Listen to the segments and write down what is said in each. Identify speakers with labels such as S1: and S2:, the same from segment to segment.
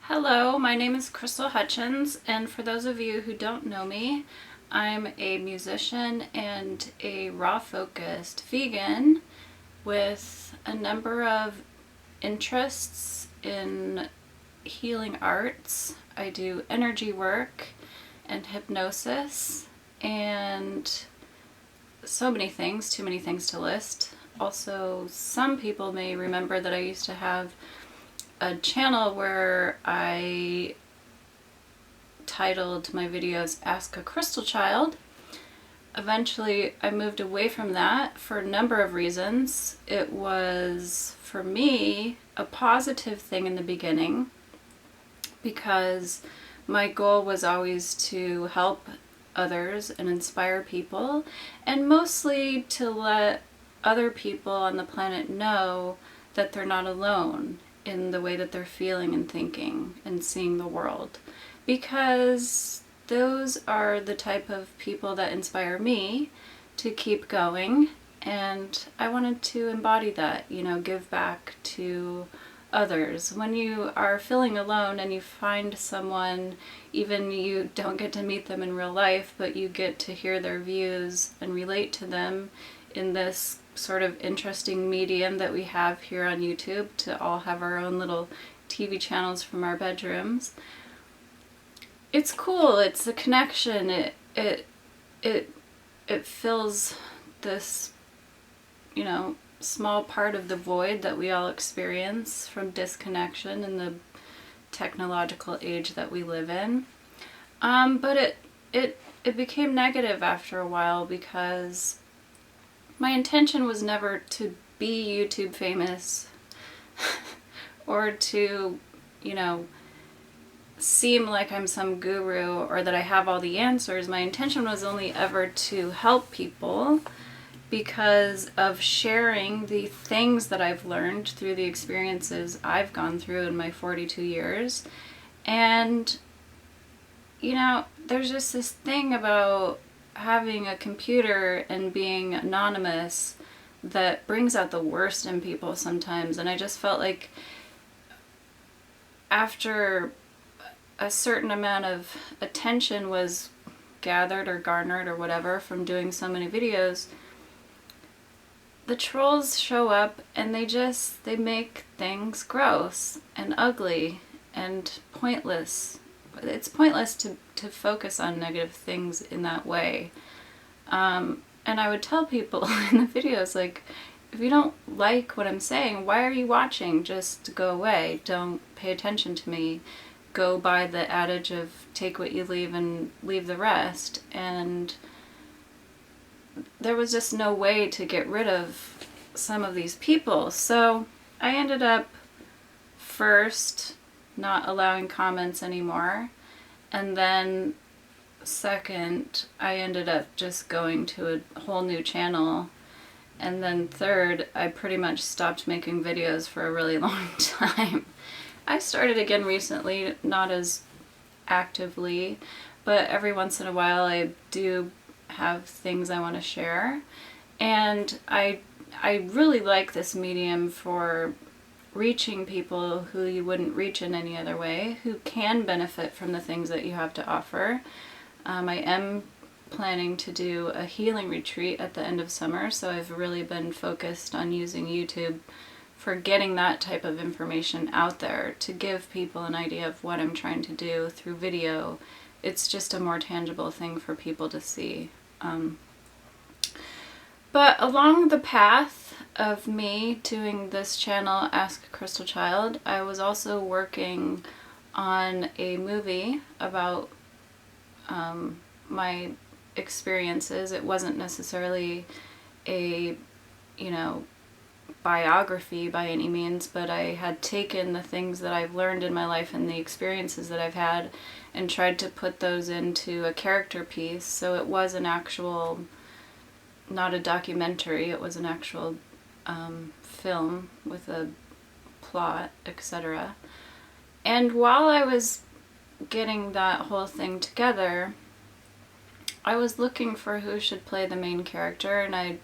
S1: Hello, my name is Crystal Hutchins, and for those of you who don't know me, I'm a musician and a raw-focused vegan with a number of interests in healing arts. I do energy work and hypnosis and so many things, too many things to list. Also, some people may remember that I used to have a channel where I titled my videos Ask a Crystal Child. Eventually I moved away from that for a number of reasons. It was, for me, a positive thing in the beginning because my goal was always to help others and inspire people, and mostly to let other people on the planet know that they're not alone in the way that they're feeling and thinking and seeing the world, because those are the type of people that inspire me to keep going, and I wanted to embody that, give back to others. When you are feeling alone and you find someone, even you don't get to meet them in real life, but you get to hear their views and relate to them in this sort of interesting medium that we have here on YouTube, to all have our own little TV channels from our bedrooms. It's cool. It's a connection. It fills this, small part of the void that we all experience from disconnection in the technological age that we live in. But it became negative after a while because my intention was never to be YouTube famous or to, seem like I'm some guru or that I have all the answers. My intention was only ever to help people because of sharing the things that I've learned through the experiences I've gone through in my 42 years. And, there's just this thing about having a computer and being anonymous that brings out the worst in people sometimes. And I just felt like after a certain amount of attention was gathered or garnered or whatever from doing so many videos, the trolls show up and they make things gross and ugly and pointless. It's pointless to focus on negative things in that way. And I would tell people in the videos, like, if you don't like what I'm saying, why are you watching? Just go away. Don't pay attention to me. Go by the adage of take what you leave and leave the rest. And there was just no way to get rid of some of these people. So I ended up first not allowing comments anymore, and then second I ended up just going to a whole new channel, and then third I pretty much stopped making videos for a really long time. I started again recently, not as actively, but every once in a while I do have things I want to share, and I really like this medium for reaching people who you wouldn't reach in any other way, who can benefit from the things that you have to offer. I am planning to do a healing retreat at the end of summer, so I've really been focused on using YouTube for getting that type of information out there to give people an idea of what I'm trying to do through video. It's just a more tangible thing for people to see. But along the path of me doing this channel, Ask a Crystal Child, I was also working on a movie about my experiences. It wasn't necessarily a, biography by any means, but I had taken the things that I've learned in my life and the experiences that I've had and tried to put those into a character piece. So it was an actual, not a documentary, it was an actual film with a plot, etc. And while I was getting that whole thing together, I was looking for who should play the main character, and I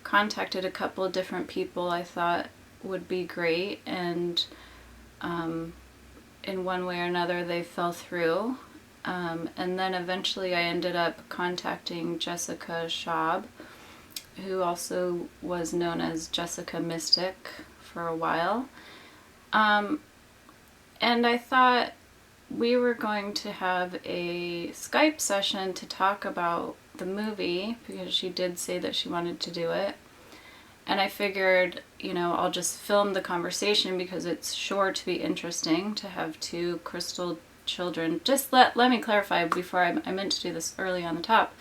S1: contacted a couple of different people I thought would be great, and in one way or another they fell through. And then eventually I ended up contacting Jessica Schab, who also was known as Jessica Mystic for a while. And I thought we were going to have a Skype session to talk about the movie, because she did say that she wanted to do it. And I figured, you know, I'll just film the conversation because it's sure to be interesting to have two crystal children. Just let me clarify before I meant to do this early on the top.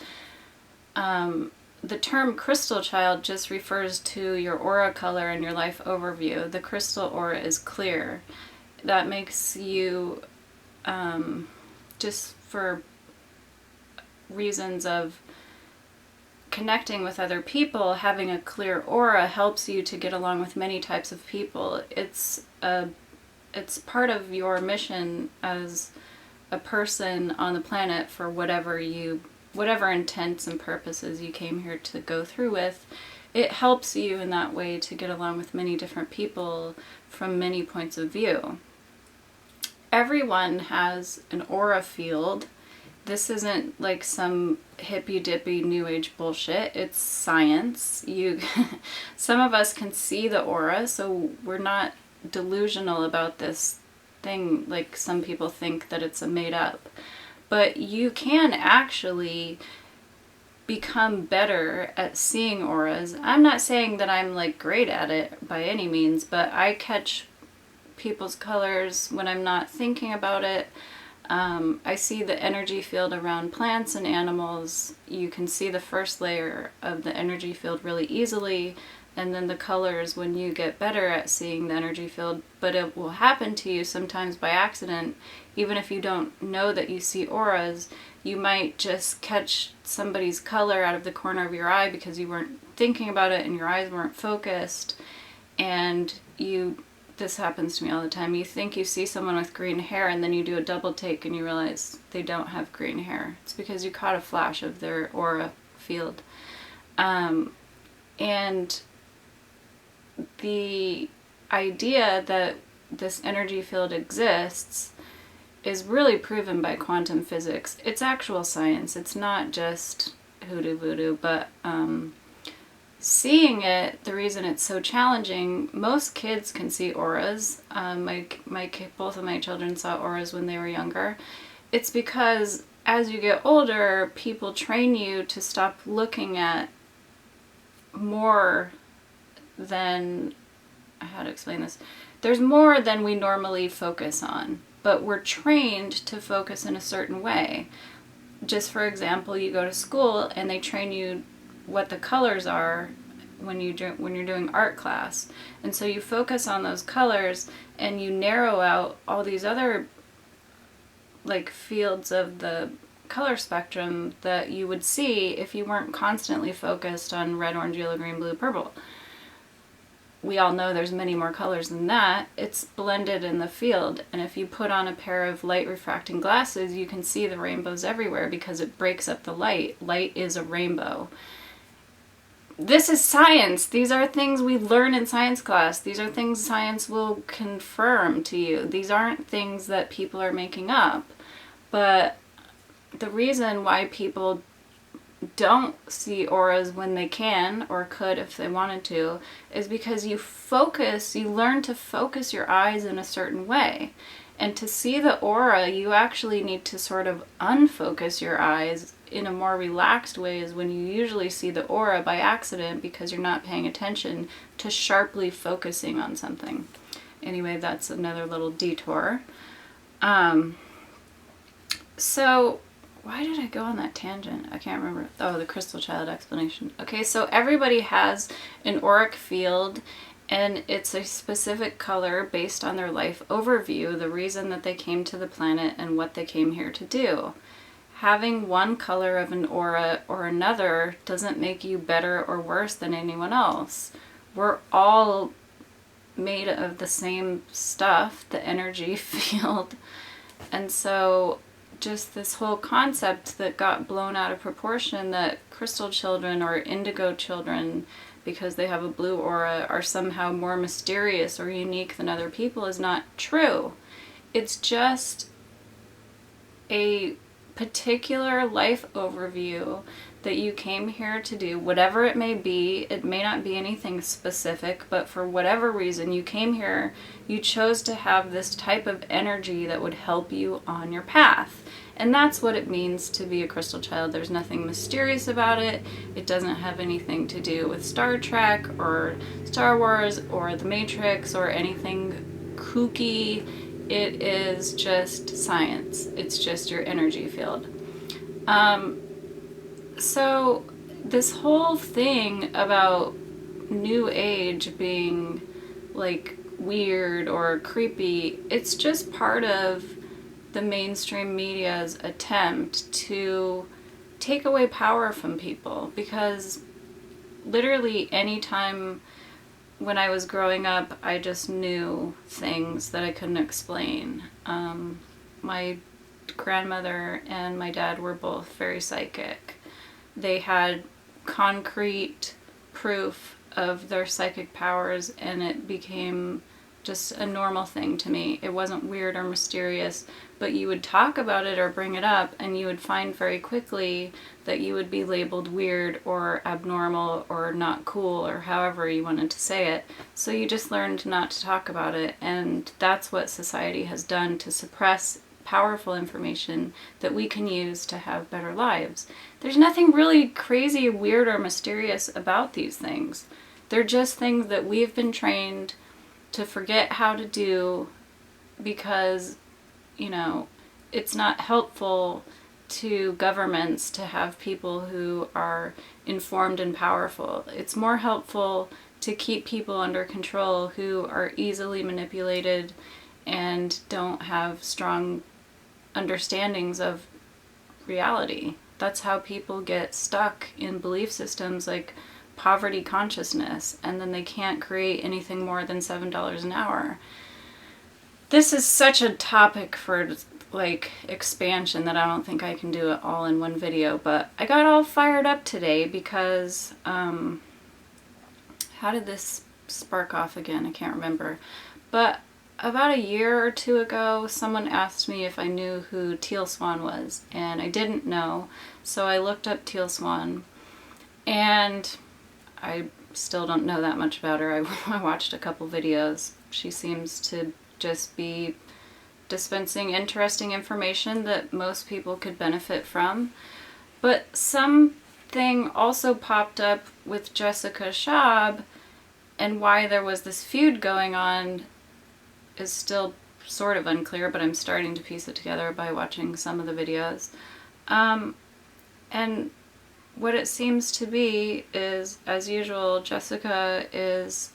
S1: The term crystal child just refers to your aura color and your life overview. The crystal aura is clear. That makes you, just for reasons of connecting with other people, having a clear aura helps you to get along with many types of people. It's part of your mission as a person on the planet for whatever intents and purposes you came here to go through with. It helps you in that way to get along with many different people from many points of view. Everyone has an aura field. This isn't like some hippy-dippy new age bullshit. It's science. Some of us can see the aura, so we're not delusional about this thing like some people think that it's a made up. But you can actually become better at seeing auras. I'm not saying that I'm like great at it by any means, but I catch people's colors when I'm not thinking about it. I see the energy field around plants and animals. You can see the first layer of the energy field really easily, and then the colors when you get better at seeing the energy field. But it will happen to you sometimes by accident. Even if you don't know that you see auras, you might just catch somebody's color out of the corner of your eye because you weren't thinking about it and your eyes weren't focused, and this happens to me all the time. You think you see someone with green hair and then you do a double take and you realize they don't have green hair. It's because you caught a flash of their aura field. And the idea that this energy field exists is really proven by quantum physics. It's actual science. It's not just hoodoo voodoo, but seeing it, the reason it's so challenging, most kids can see auras. Both of my children saw auras when they were younger. It's because as you get older, people train you to stop looking at more than, how to explain this? There's more than we normally focus on, but we're trained to focus in a certain way. Just for example, you go to school and they train you what the colors are when you're doing art class, and so you focus on those colors and you narrow out all these other like fields of the color spectrum that you would see if you weren't constantly focused on red, orange, yellow, green, blue, purple. We all know there's many more colors than that. It's blended in the field, and if you put on a pair of light refracting glasses, you can see the rainbows everywhere because it breaks up the light. Light is a rainbow. This is science. These are things we learn in science class. These are things science will confirm to you. These aren't things that people are making up. But the reason why people don't see auras when they can, or could if they wanted to, is because you learn to focus your eyes in a certain way. And to see the aura, you actually need to sort of unfocus your eyes in a more relaxed way, is when you usually see the aura by accident because you're not paying attention to sharply focusing on something. Anyway, that's another little detour. So why did I go on that tangent? I can't remember. Oh, the crystal child explanation. Okay, so everybody has an auric field, and it's a specific color based on their life overview, the reason that they came to the planet and what they came here to do. Having one color of an aura or another doesn't make you better or worse than anyone else. We're all made of the same stuff, the energy field. And so just this whole concept that got blown out of proportion, that crystal children or indigo children, because they have a blue aura, are somehow more mysterious or unique than other people, is not true. It's just a particular life overview that you came here to do, whatever it may be. It may not be anything specific, but for whatever reason you came here, you chose to have this type of energy that would help you on your path. And that's what it means to be a crystal child. There's nothing mysterious about it. It doesn't have anything to do with Star Trek or Star Wars or The Matrix or anything kooky. It is just science. It's just your energy field. So this whole thing about New Age being like weird or creepy, it's just part of the mainstream media's attempt to take away power from people. Because literally anytime when I was growing up, I just knew things that I couldn't explain. My grandmother and my dad were both very psychic. They had concrete proof of their psychic powers, and it became just a normal thing to me. It wasn't weird or mysterious, but you would talk about it or bring it up, and you would find very quickly that you would be labeled weird or abnormal or not cool or however you wanted to say it. So you just learned not to talk about it, and that's what society has done to suppress powerful information that we can use to have better lives. There's nothing really crazy, weird, or mysterious about these things. They're just things that we've been trained to forget how to do because, you know, it's not helpful to governments to have people who are informed and powerful. It's more helpful to keep people under control who are easily manipulated and don't have strong understandings of reality. That's how people get stuck in belief systems like poverty consciousness, and then they can't create anything more than $7 an hour. This is such a topic for like expansion that I don't think I can do it all in one video, but I got all fired up today because how did this spark off again? I can't remember. But about a year or two ago, someone asked me if I knew who Teal Swan was, and I didn't know, so I looked up Teal Swan, and I still don't know that much about her. I watched a couple videos. She seems to just be dispensing interesting information that most people could benefit from. But something also popped up with Jessica Schab, and why there was this feud going on is still sort of unclear, but I'm starting to piece it together by watching some of the videos. And what it seems to be is, as usual, Jessica is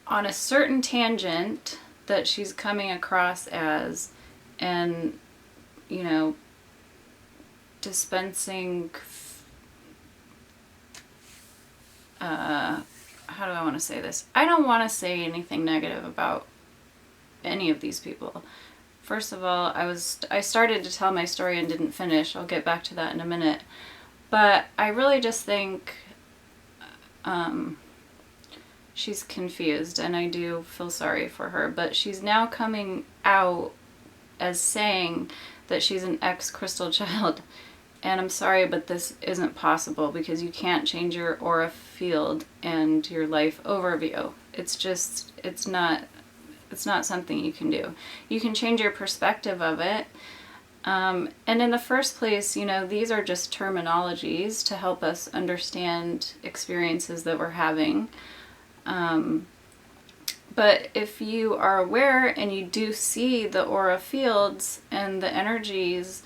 S1: on a certain tangent that she's coming across as, and, you know, dispensing, how do I want to say this? I don't want to say anything negative about any of these people. First of all, I started to tell my story and didn't finish. I'll get back to that in a minute. But I really just think she's confused, and I do feel sorry for her. But she's now coming out as saying that she's an ex-crystal child. And I'm sorry, but this isn't possible because you can't change your aura field and your life overview. It's not something you can do. You can change your perspective of it. And in the first place, you know, these are just terminologies to help us understand experiences that we're having. But if you are aware and you do see the aura fields and the energies,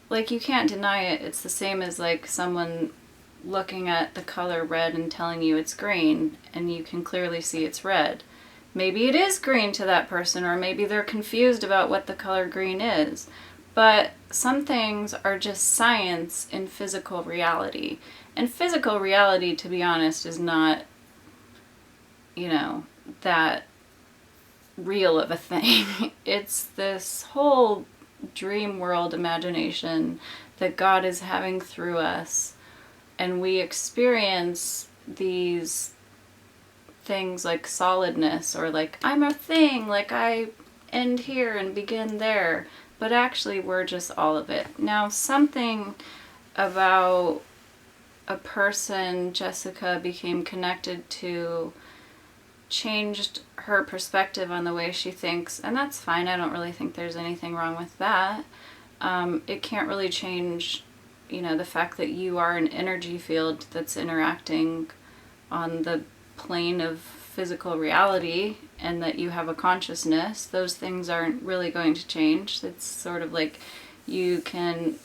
S1: like, you can't deny it. It's the same as like someone looking at the color red and telling you it's green, and you can clearly see it's red. Maybe it is green to that person, or maybe they're confused about what the color green is. But some things are just science in physical reality. And physical reality, to be honest, is not, you know, that real of a thing. It's this whole dream world imagination that God is having through us, and we experience these things like solidness, or like I'm a thing, like I end here and begin there, but actually we're just all of it. Now, something about a person Jessica became connected to changed her perspective on the way she thinks, and that's fine. I don't really think there's anything wrong with that. It can't really change, the fact that you are an energy field that's interacting on the plane of physical reality, and that you have a consciousness. Those things aren't really going to change. It's sort of like you can,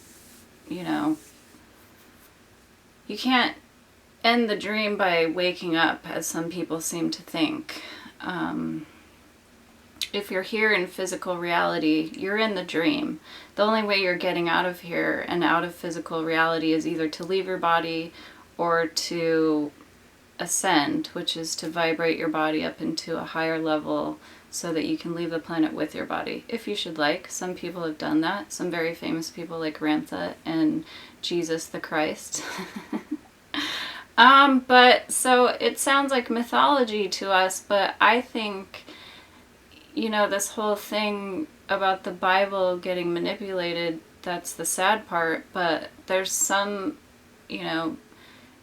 S1: you can't end the dream by waking up, as some people seem to think. If you're here in physical reality, you're in the dream. The only way you're getting out of here and out of physical reality is either to leave your body or to ascend, which is to vibrate your body up into a higher level so that you can leave the planet with your body, if you should like. Some people have done that. Some very famous people like Rantha and Jesus the Christ. But so it sounds like mythology to us, but I think, this whole thing about the Bible getting manipulated, that's the sad part, but there's some,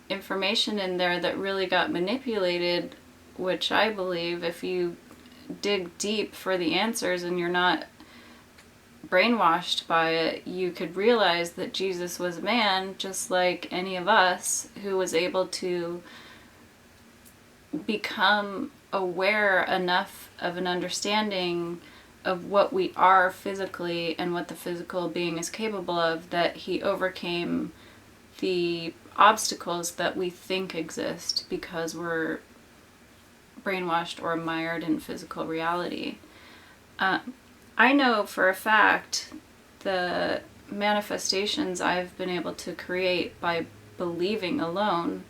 S1: information in there that really got manipulated, which I believe if you dig deep for the answers and you're not brainwashed by it, you could realize that Jesus was a man just like any of us, who was able to become aware enough of an understanding of what we are physically and what the physical being is capable of, that he overcame the obstacles that we think exist because we're brainwashed or mired in physical reality. I know for a fact the manifestations I've been able to create by believing alone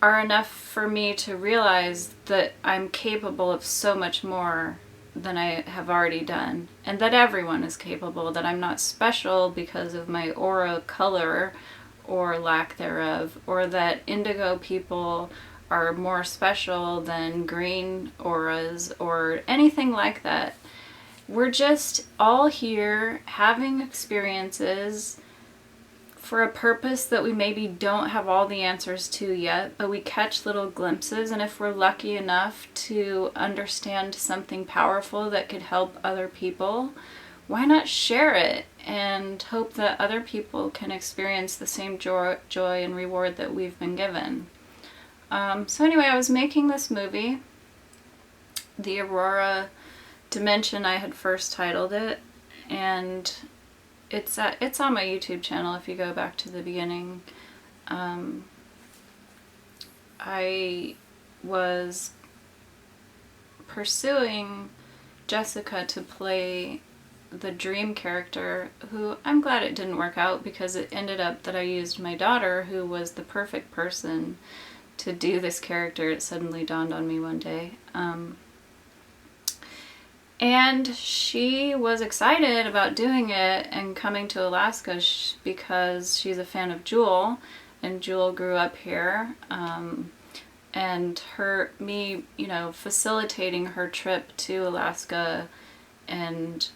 S1: are enough for me to realize that I'm capable of so much more than I have already done, and that everyone is capable, that I'm not special because of my aura color or lack thereof, or that indigo people are more special than green auras or anything like that. We're just all here having experiences for a purpose that we maybe don't have all the answers to yet, but we catch little glimpses, and if we're lucky enough to understand something powerful that could help other people, why not share it and hope that other people can experience the same joy and reward that we've been given. So anyway, I was making this movie, the Aurora Dimension, I had first titled it, and it's on my YouTube channel if you go back to the beginning. I was pursuing Jessica to play the dream character, who I'm glad it didn't work out, because it ended up that I used my daughter, who was the perfect person to do this character. It suddenly dawned on me one day. And she was excited about doing it and coming to Alaska because she's a fan of Jewel, and Jewel grew up here. And me, facilitating her trip to Alaska and,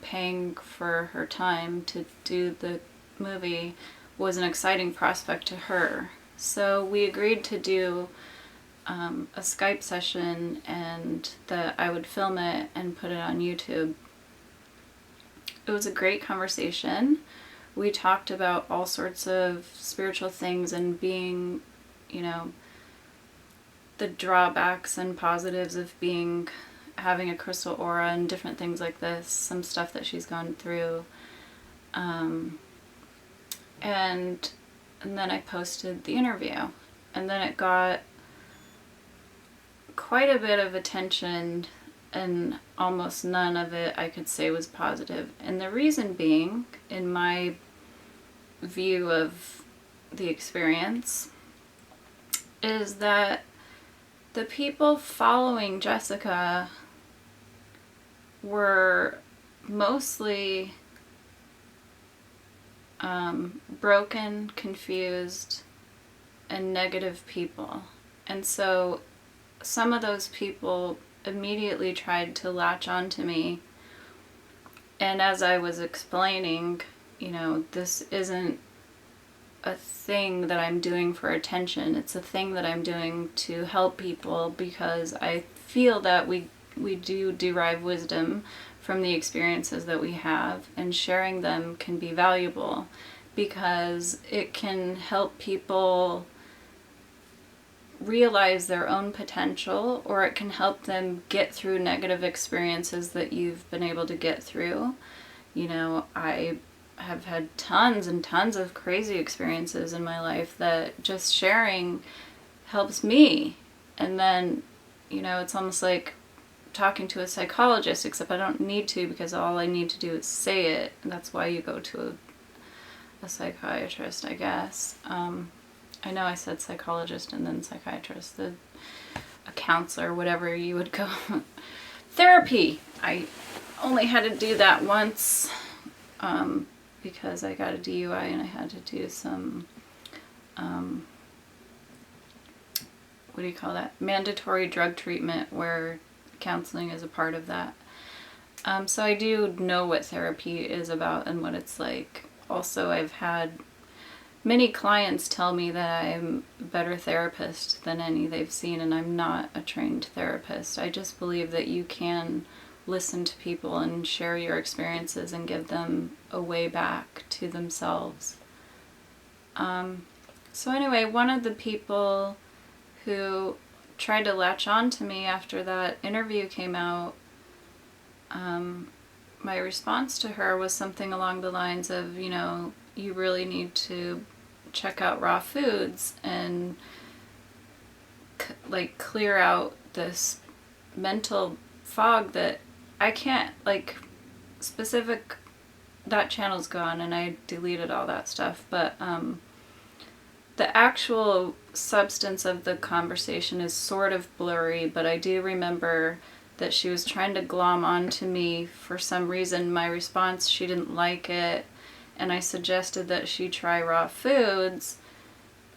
S1: paying for her time to do the movie was an exciting prospect to her. So we agreed to do a Skype session, and that I would film it and put it on YouTube. It was a great conversation. We talked about all sorts of spiritual things and being, the drawbacks and positives of having a crystal aura and different things like this, some stuff that she's gone through. And then I posted the interview, and then it got quite a bit of attention, and almost none of it I could say was positive. And the reason being, in my view of the experience, is that the people following Jessica were mostly broken, confused, and negative people. And so some of those people immediately tried to latch onto me. And as I was explaining, you know, this isn't a thing that I'm doing for attention. It's a thing that I'm doing to help people, because I feel that we do derive wisdom from the experiences that we have, and sharing them can be valuable because it can help people realize their own potential, or it can help them get through negative experiences that you've been able to get through. You know, I have had tons and tons of crazy experiences in my life that just sharing helps me. And then, you know, it's almost like talking to a psychologist, except I don't need to, because all I need to do is say it. And that's why you go to a psychiatrist, I guess. I know I said psychologist and then psychiatrist, a counselor, whatever you would go. Therapy. I only had to do that once because I got a DUI and I had to do some, what do you call that? Mandatory drug treatment, where counseling is a part of that. So I do know what therapy is about and what it's like. Also, I've had many clients tell me that I'm a better therapist than any they've seen, and I'm not a trained therapist. I just believe that you can listen to people and share your experiences and give them a way back to themselves. So anyway, one of the people who tried to latch on to me after that interview came out, my response to her was something along the lines of, you know, you really need to check out raw foods and like clear out this mental fog that I can't, like, specific, that channel's gone and I deleted all that stuff, but the actual substance of the conversation is sort of blurry, but I do remember that she was trying to glom onto me for some reason. My response, she didn't like it, and I suggested that she try raw foods,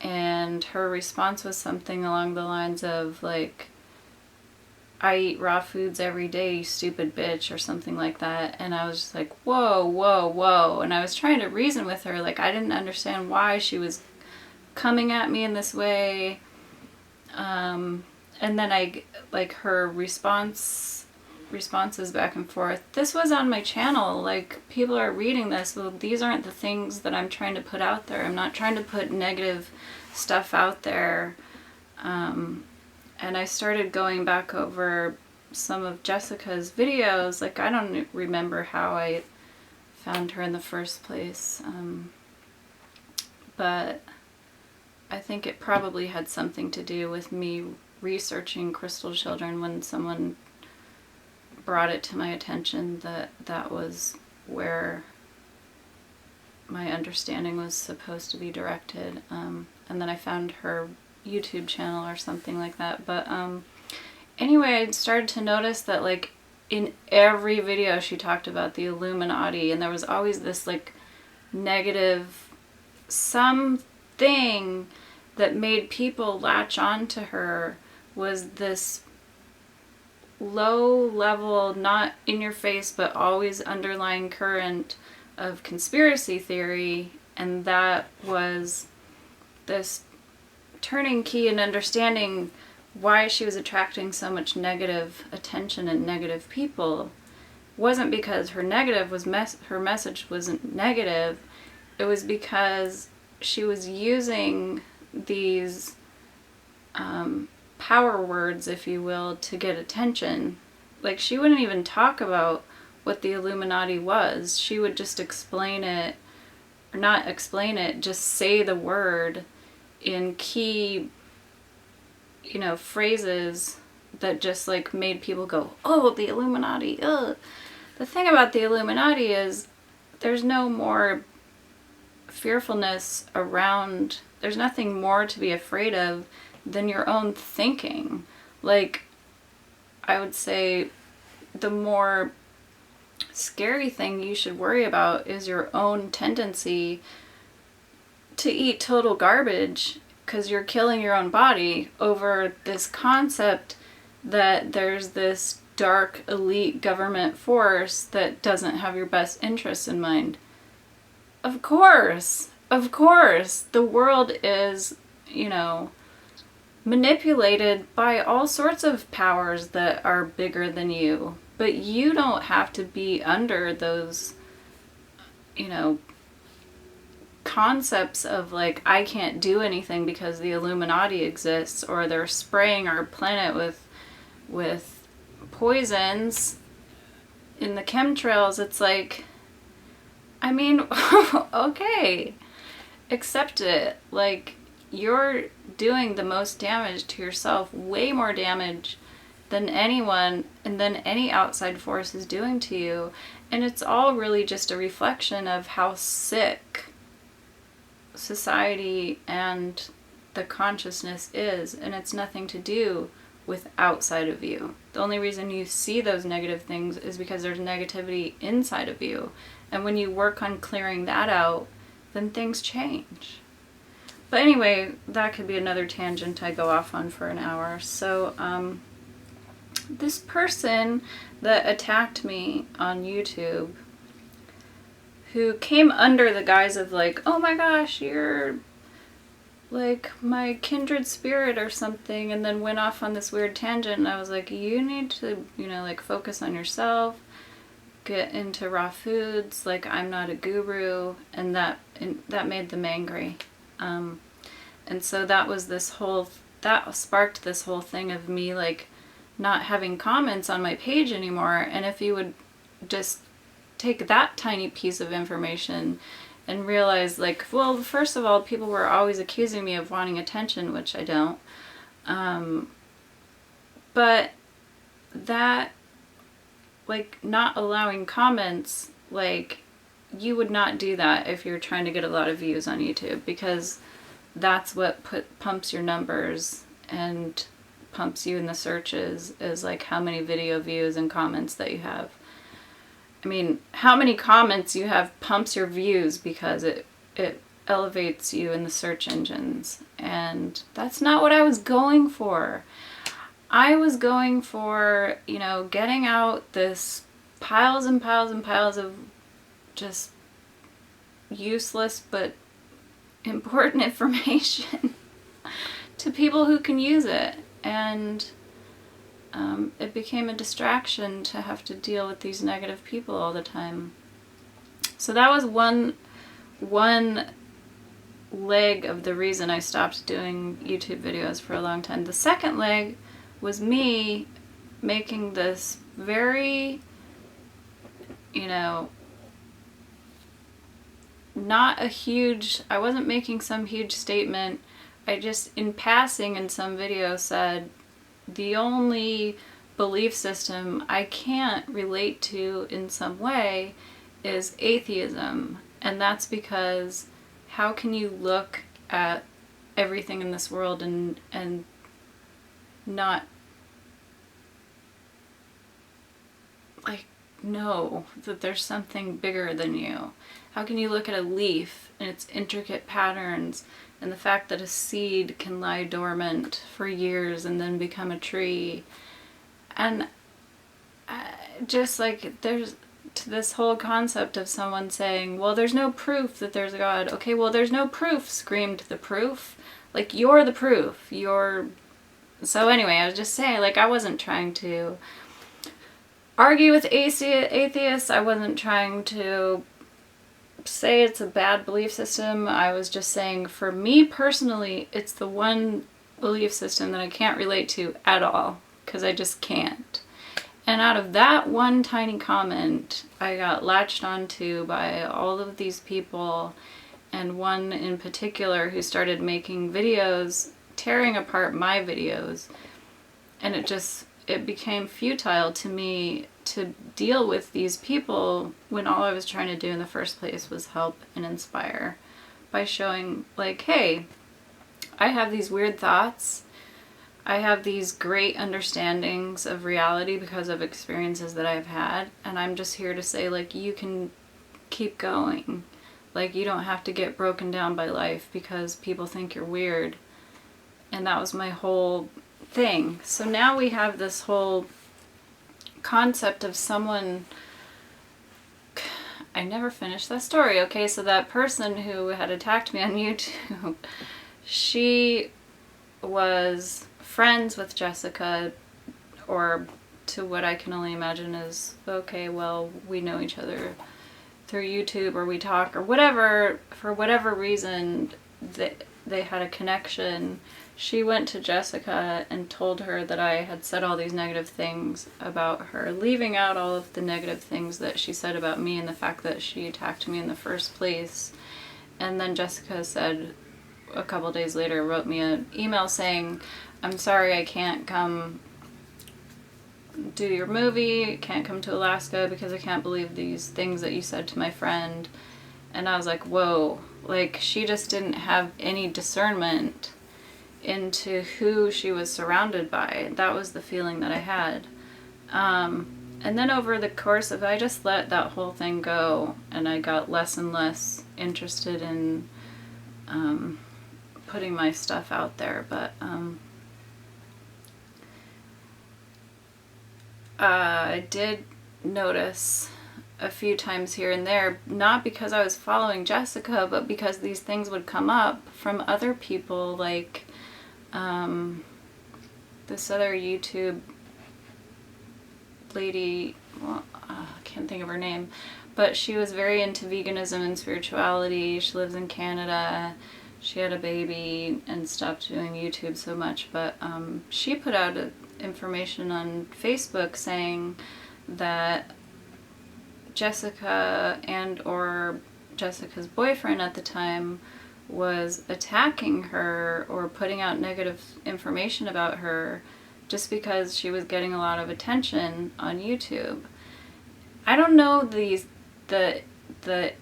S1: and her response was something along the lines of, like, I eat raw foods every day, you stupid bitch, or something like that. And I was just like, whoa, whoa, whoa. And I was trying to reason with her, like, I didn't understand why she was coming at me in this way. And then I, like, her responses back and forth. This was on my channel. Like, people are reading this. Well, these aren't the things that I'm trying to put out there. I'm not trying to put negative stuff out there. And I started going back over some of Jessica's videos. Like, I don't remember how I found her in the first place. But I think it probably had something to do with me researching crystal children when someone brought it to my attention that that was where my understanding was supposed to be directed. And then I found her YouTube channel or something like that. But anyway, I started to notice that, like, in every video she talked about the Illuminati, and there was always this, like, negative something that made people latch on to her, was this low level, not in your face, but always underlying current of conspiracy theory. And that was this turning key in understanding why she was attracting so much negative attention and negative people. Wasn't because her negative was her message wasn't negative. It was because she was using these power words, if you will, to get attention. Like, she wouldn't even talk about what the Illuminati was. She would just explain it, or not explain it, just say the word in key, you know, phrases that just, like, made people go, oh, the Illuminati, ugh. The thing about the Illuminati is there's no more fearfulness around, there's nothing more to be afraid of than your own thinking. Like, I would say the more scary thing you should worry about is your own tendency to eat total garbage, because you're killing your own body over this concept that there's this dark elite government force that doesn't have your best interests in mind. Of course, the world is, you know, manipulated by all sorts of powers that are bigger than you, but you don't have to be under those, you know, concepts of like, I can't do anything because the Illuminati exists, or they're spraying our planet with poisons in the chemtrails. It's like, I mean, okay, accept it. Like, you're doing the most damage to yourself, way more damage than anyone and than any outside force is doing to you. And it's all really just a reflection of how sick society and the consciousness is, and it's nothing to do with outside of you. The only reason you see those negative things is because there's negativity inside of you, and when you work on clearing that out, then things change. But anyway, that could be another tangent I go off on for an hour. So this person that attacked me on YouTube, who came under the guise of like, oh my gosh, you're like my kindred spirit or something, and then went off on this weird tangent, and I was like, you need to, you know, like focus on yourself, get into raw foods, like I'm not a guru, and that made them angry. And so that was that sparked this whole thing of me like not having comments on my page anymore. And if you would just take that tiny piece of information and realize, like, well, first of all, people were always accusing me of wanting attention, which I don't. But that, like, not allowing comments, like, you would not do that if you're trying to get a lot of views on YouTube, because that's what pumps your numbers and pumps you in the searches, is like how many video views and comments that you have. I mean, how many comments you have pumps your views, because it elevates you in the search engines. And that's not what I was going for. I was going for, you know, getting out this piles and piles and piles of just useless but important information to people who can use it. And it became a distraction to have to deal with these negative people all the time. So that was one leg of the reason I stopped doing YouTube videos for a long time. The second leg was me making this very, you know, not a huge, I wasn't making some huge statement. I just, in passing in some video, said the only belief system I can't relate to in some way is atheism. And that's because how can you look at everything in this world and not like know that there's something bigger than you? How can you look at a leaf and its intricate patterns and the fact that a seed can lie dormant for years and then become a tree? And just like there's this whole concept of someone saying, well, there's no proof that there's a God. Okay, well, there's no proof, screamed the proof. Like, you're the proof. So anyway, I was just saying, like, I wasn't trying to argue with atheists. I wasn't trying to say it's a bad belief system. I was just saying, for me personally, it's the one belief system that I can't relate to at all, because I just can't. And out of that one tiny comment, I got latched onto by all of these people, and one in particular who started making videos tearing apart my videos. And it became futile to me to deal with these people when all I was trying to do in the first place was help and inspire by showing, like, hey, I have these weird thoughts. I have these great understandings of reality because of experiences that I've had, and I'm just here to say, like, you can keep going. Like, you don't have to get broken down by life because people think you're weird. And that was my whole thing. So now we have this whole concept of someone... I never finished that story. Okay, so that person who had attacked me on YouTube, she was friends with Jessica, or to what I can only imagine is, okay, well, we know each other through YouTube, or we talk, or whatever. For whatever reason, they had a connection. She went to Jessica and told her that I had said all these negative things about her, leaving out all of the negative things that she said about me and the fact that she attacked me in the first place. And then Jessica said, a couple days later, wrote me an email saying, I'm sorry I can't come do your movie, can't come to Alaska because I can't believe these things that you said to my friend. And I was like, whoa, like she just didn't have any discernment into who she was surrounded by. That was the feeling that I had. And then over the course of, I just let that whole thing go, and I got less and less interested in putting my stuff out there. But I did notice a few times here and there, not because I was following Jessica, but because these things would come up from other people, like this other YouTube lady, well, I can't think of her name, but she was very into veganism and spirituality. She lives in Canada. She had a baby and stopped doing YouTube so much, but she put out information on Facebook saying that Jessica or Jessica's boyfriend at the time was attacking her or putting out negative information about her just because she was getting a lot of attention on YouTube. I don't know the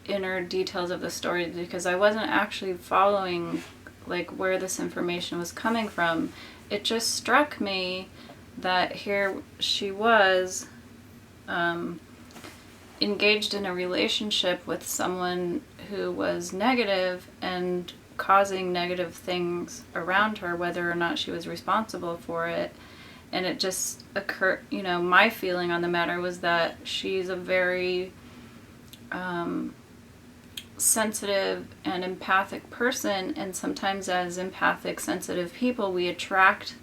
S1: inner details of the story because I wasn't actually following like where this information was coming from. It just struck me that here she was engaged in a relationship with someone who was negative and causing negative things around her, whether or not she was responsible for it. And it just occurred, you know, my feeling on the matter was that she's a very sensitive and empathic person, and sometimes as empathic, sensitive people, we attract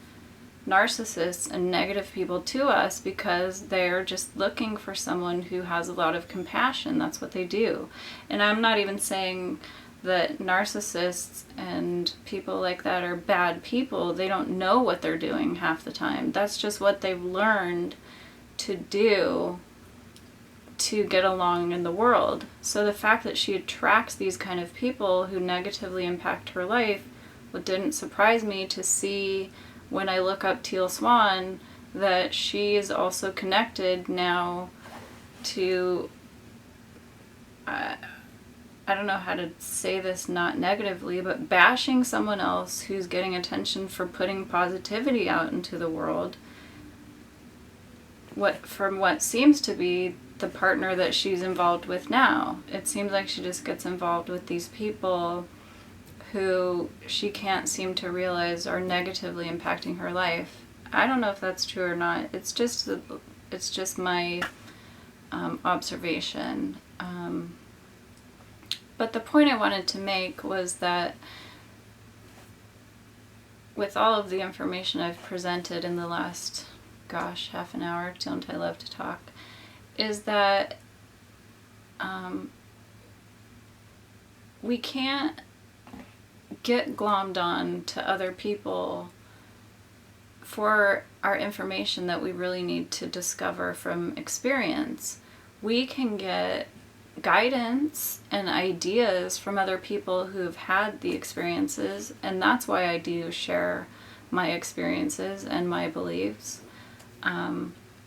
S1: narcissists and negative people to us because they're just looking for someone who has a lot of compassion. That's what they do. And I'm not even saying that narcissists and people like that are bad people. They don't know what they're doing half the time. That's just what they've learned to do to get along in the world. So the fact that she attracts these kind of people who negatively impact her life, what didn't surprise me to see when I look up Teal Swan, that she is also connected now to, I don't know how to say this not negatively, but bashing someone else who's getting attention for putting positivity out into the world. From what seems to be the partner that she's involved with now. It seems like she just gets involved with these people who she can't seem to realize are negatively impacting her life. I don't know if that's true or not. It's just my observation. But the point I wanted to make was that with all of the information I've presented in the last, half an hour, don't I love to talk, is that we can't get glommed on to other people for our information that we really need to discover from experience. We can get guidance and ideas from other people who've had the experiences, and that's why I do share my experiences and my beliefs.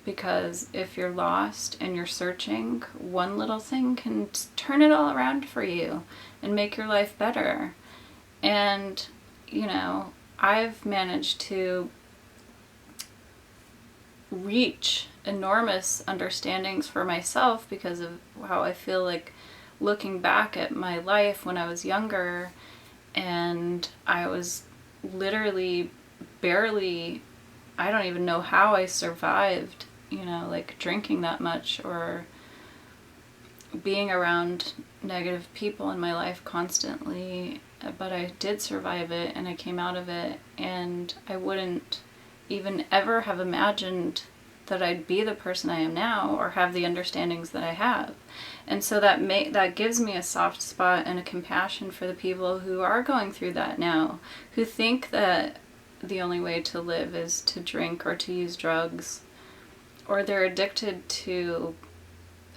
S1: Because if you're lost and you're searching, one little thing can turn it all around for you and make your life better. And, you know, I've managed to reach enormous understandings for myself because of how I feel like looking back at my life when I was younger, and I was literally barely I don't even know how I survived, you know, like drinking that much or being around negative people in my life constantly, but I did survive it and I came out of it, and I wouldn't even ever have imagined that I'd be the person I am now or have the understandings that I have. And so that gives me a soft spot and a compassion for the people who are going through that now, who think that the only way to live is to drink or to use drugs, or they're addicted to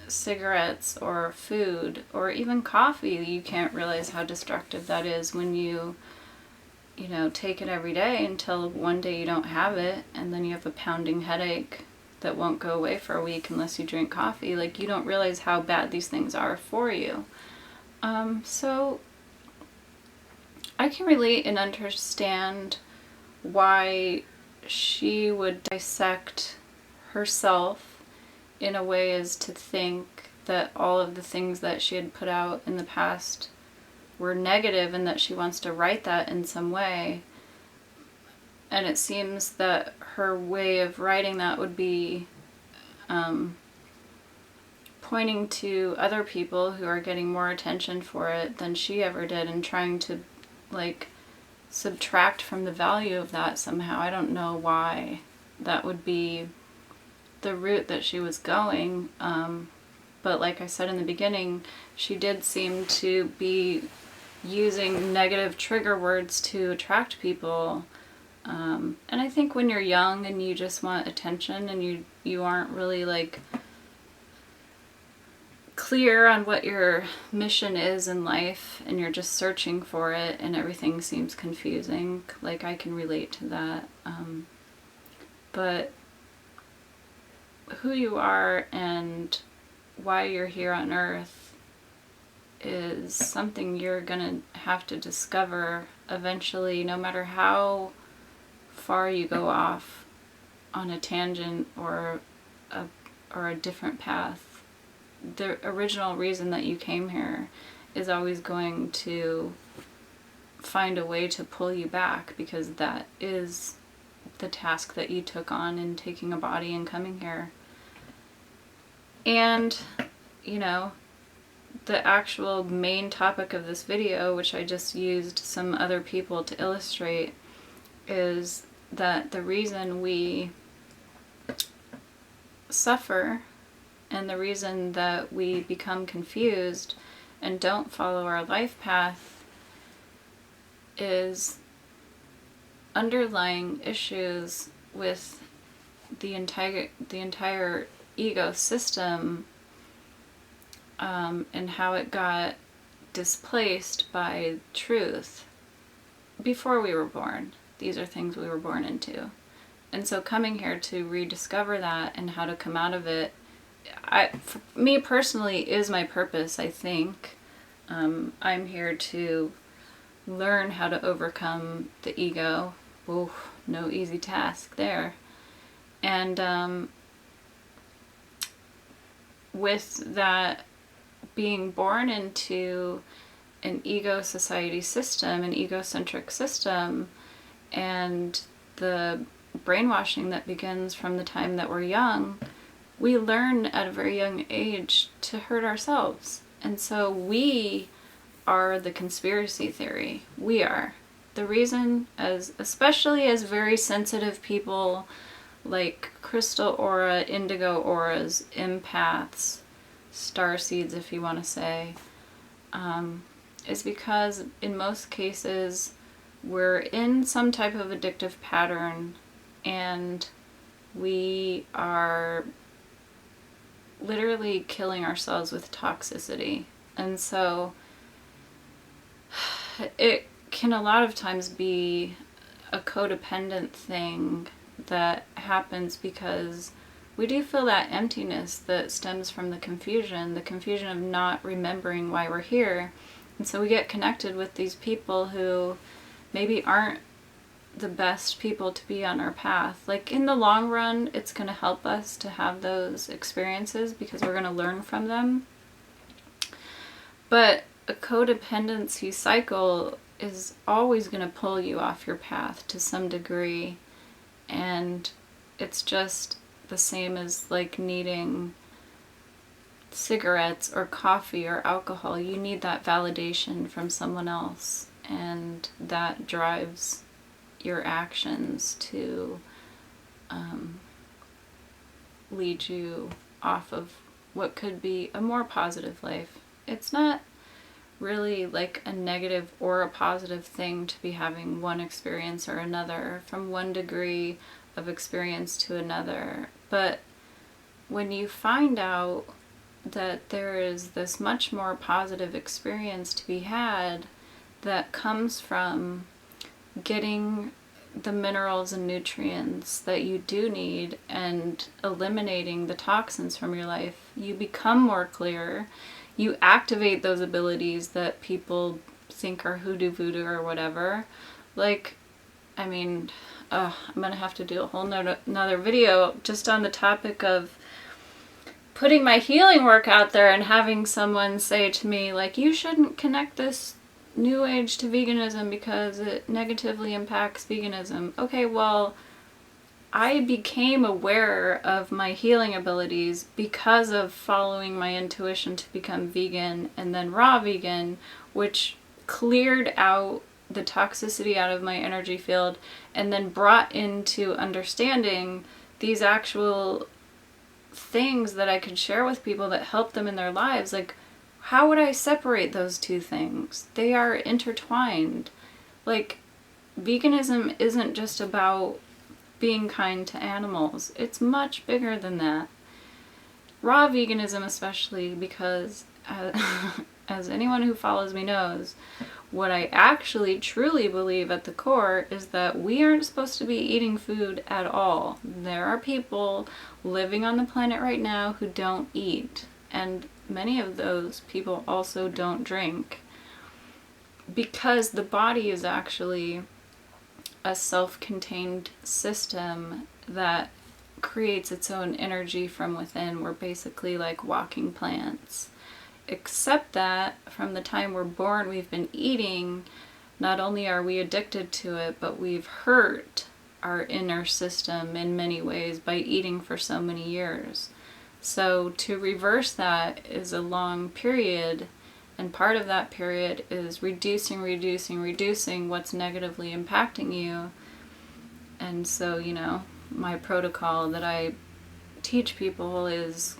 S1: cigarettes or food or even coffee. You can't realize how destructive that is when you know, take it every day until one day you don't have it, and then you have a pounding headache that won't go away for a week unless you drink coffee. Like, you don't realize how bad these things are for you. So I can relate and understand why she would dissect herself in a way as to think that all of the things that she had put out in the past were negative and that she wants to right that in some way. And it seems that her way of writing that would be pointing to other people who are getting more attention for it than she ever did, and trying to, like, subtract from the value of that somehow. I don't know why that would be the route that she was going. But like I said in the beginning, she did seem to be using negative trigger words to attract people. And I think when you're young and you just want attention and you aren't really, like, clear on what your mission is in life, and you're just searching for it and everything seems confusing, like, I can relate to that. But who you are and why you're here on Earth is something you're gonna have to discover eventually, no matter how far you go off on a tangent or a different path. The original reason that you came here is always going to find a way to pull you back, because that is the task that you took on in taking a body and coming here. And, you know, the actual main topic of this video, which I just used some other people to illustrate, is that the reason we suffer and the reason that we become confused and don't follow our life path is underlying issues with the entire ego system, and how it got displaced by truth before we were born. These are things we were born into. And so coming here to rediscover that and how to come out of it, for me personally, is my purpose, I think. I'm here to learn how to overcome the ego. Ooh, no easy task there. And with that, being born into an ego society system, an egocentric system, and the brainwashing that begins from the time that we're young, we learn at a very young age to hurt ourselves. And so we are the conspiracy theory. We are. The reason, especially as very sensitive people, like crystal aura, indigo auras, empaths, starseeds if you want to say, is because in most cases we're in some type of addictive pattern, and we are literally killing ourselves with toxicity. And so it can a lot of times be a codependent thing that happens because we do feel that emptiness that stems from the confusion of not remembering why we're here. And so we get connected with these people who maybe aren't the best people to be on our path. Like, in the long run, it's going to help us to have those experiences because we're going to learn from them. But a codependency cycle is always going to pull you off your path to some degree. And it's just the same as like needing cigarettes or coffee or alcohol. You need that validation from someone else, and that drives your actions to lead you off of what could be a more positive life. It's not really like a negative or a positive thing to be having one experience or another, from one degree of experience to another. But when you find out that there is this much more positive experience to be had that comes from getting the minerals and nutrients that you do need and eliminating the toxins from your life, you become more clear. You activate those abilities that people think are hoodoo voodoo or whatever. Like, I mean, I'm gonna have to do a whole another video just on the topic of putting my healing work out there and having someone say to me, like, you shouldn't connect this New Age to veganism because it negatively impacts veganism. Okay, well, I became aware of my healing abilities because of following my intuition to become vegan and then raw vegan, which cleared out the toxicity out of my energy field and then brought into understanding these actual things that I could share with people that help them in their lives. Like, how would I separate those two things? They are intertwined. Like, veganism isn't just about being kind to animals. It's much bigger than that. Raw veganism especially, because as anyone who follows me knows, what I actually truly believe at the core is that we aren't supposed to be eating food at all. There are people living on the planet right now who don't eat, and many of those people also don't drink, because the body is actually a self-contained system that creates its own energy from within. We're basically like walking plants. Except that from the time we're born, we've been eating. Not only are we addicted to it, but we've hurt our inner system in many ways by eating for so many years. So to reverse that is a long period, and part of that period is reducing what's negatively impacting you. And so, you know, my protocol that I teach people is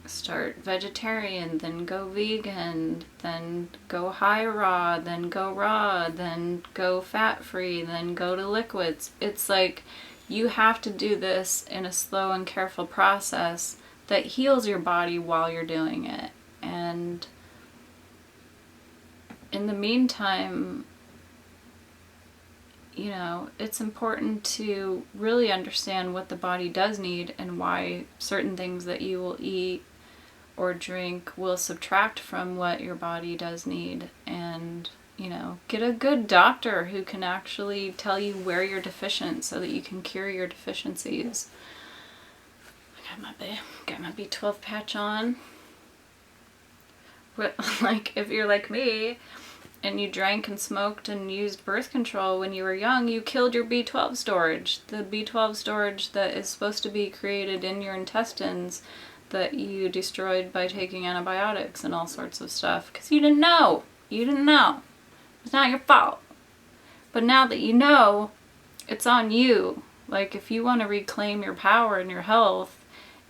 S1: start vegetarian, then go vegan, then go high raw, then go raw, then go fat-free, then go to liquids. It's like you have to do this in a slow and careful process that heals your body while you're doing it. And in the meantime, you know, it's important to really understand what the body does need and why certain things that you will eat or drink will subtract from what your body does need. And, you know, get a good doctor who can actually tell you where you're deficient so that you can cure your deficiencies. I got my B12 patch on. Like, if you're like me and you drank and smoked and used birth control when you were young, you killed your B12 storage. The B12 storage that is supposed to be created in your intestines that you destroyed by taking antibiotics and all sorts of stuff. Because you didn't know. You didn't know. It's not your fault. But now that you know, it's on you. Like, if you want to reclaim your power and your health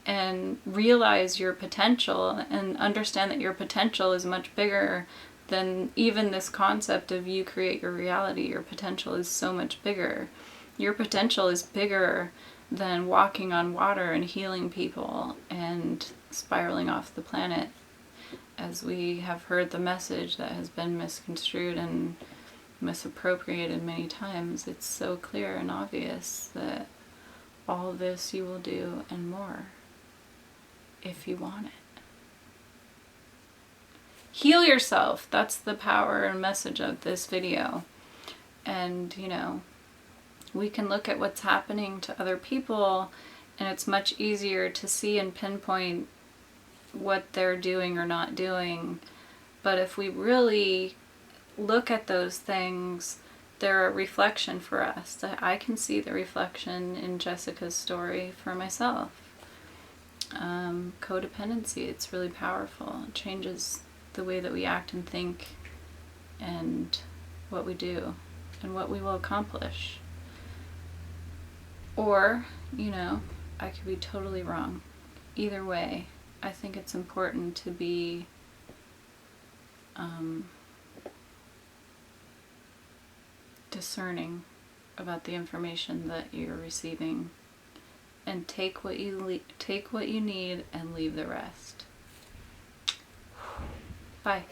S1: and realize your potential and understand that your potential is much bigger than even this concept of you create your reality. Your potential is so much bigger. Your potential is bigger than walking on water and healing people and spiraling off the planet, as we have heard the message that has been misconstrued and misappropriated many times. It's so clear and obvious that all this you will do and more if you want it. Heal yourself. That's the power and message of this video. And, you know, we can look at what's happening to other people, and it's much easier to see and pinpoint what they're doing or not doing. But if we really look at those things they're a reflection for us. That I can see the reflection in Jessica's story for myself. Codependency, it's really powerful. It changes the way that we act and think and what we do and what we will accomplish. Or, you know, I could be totally wrong. Either way, I think it's important to be discerning about the information that you're receiving, and take what you need and leave the rest. Bye.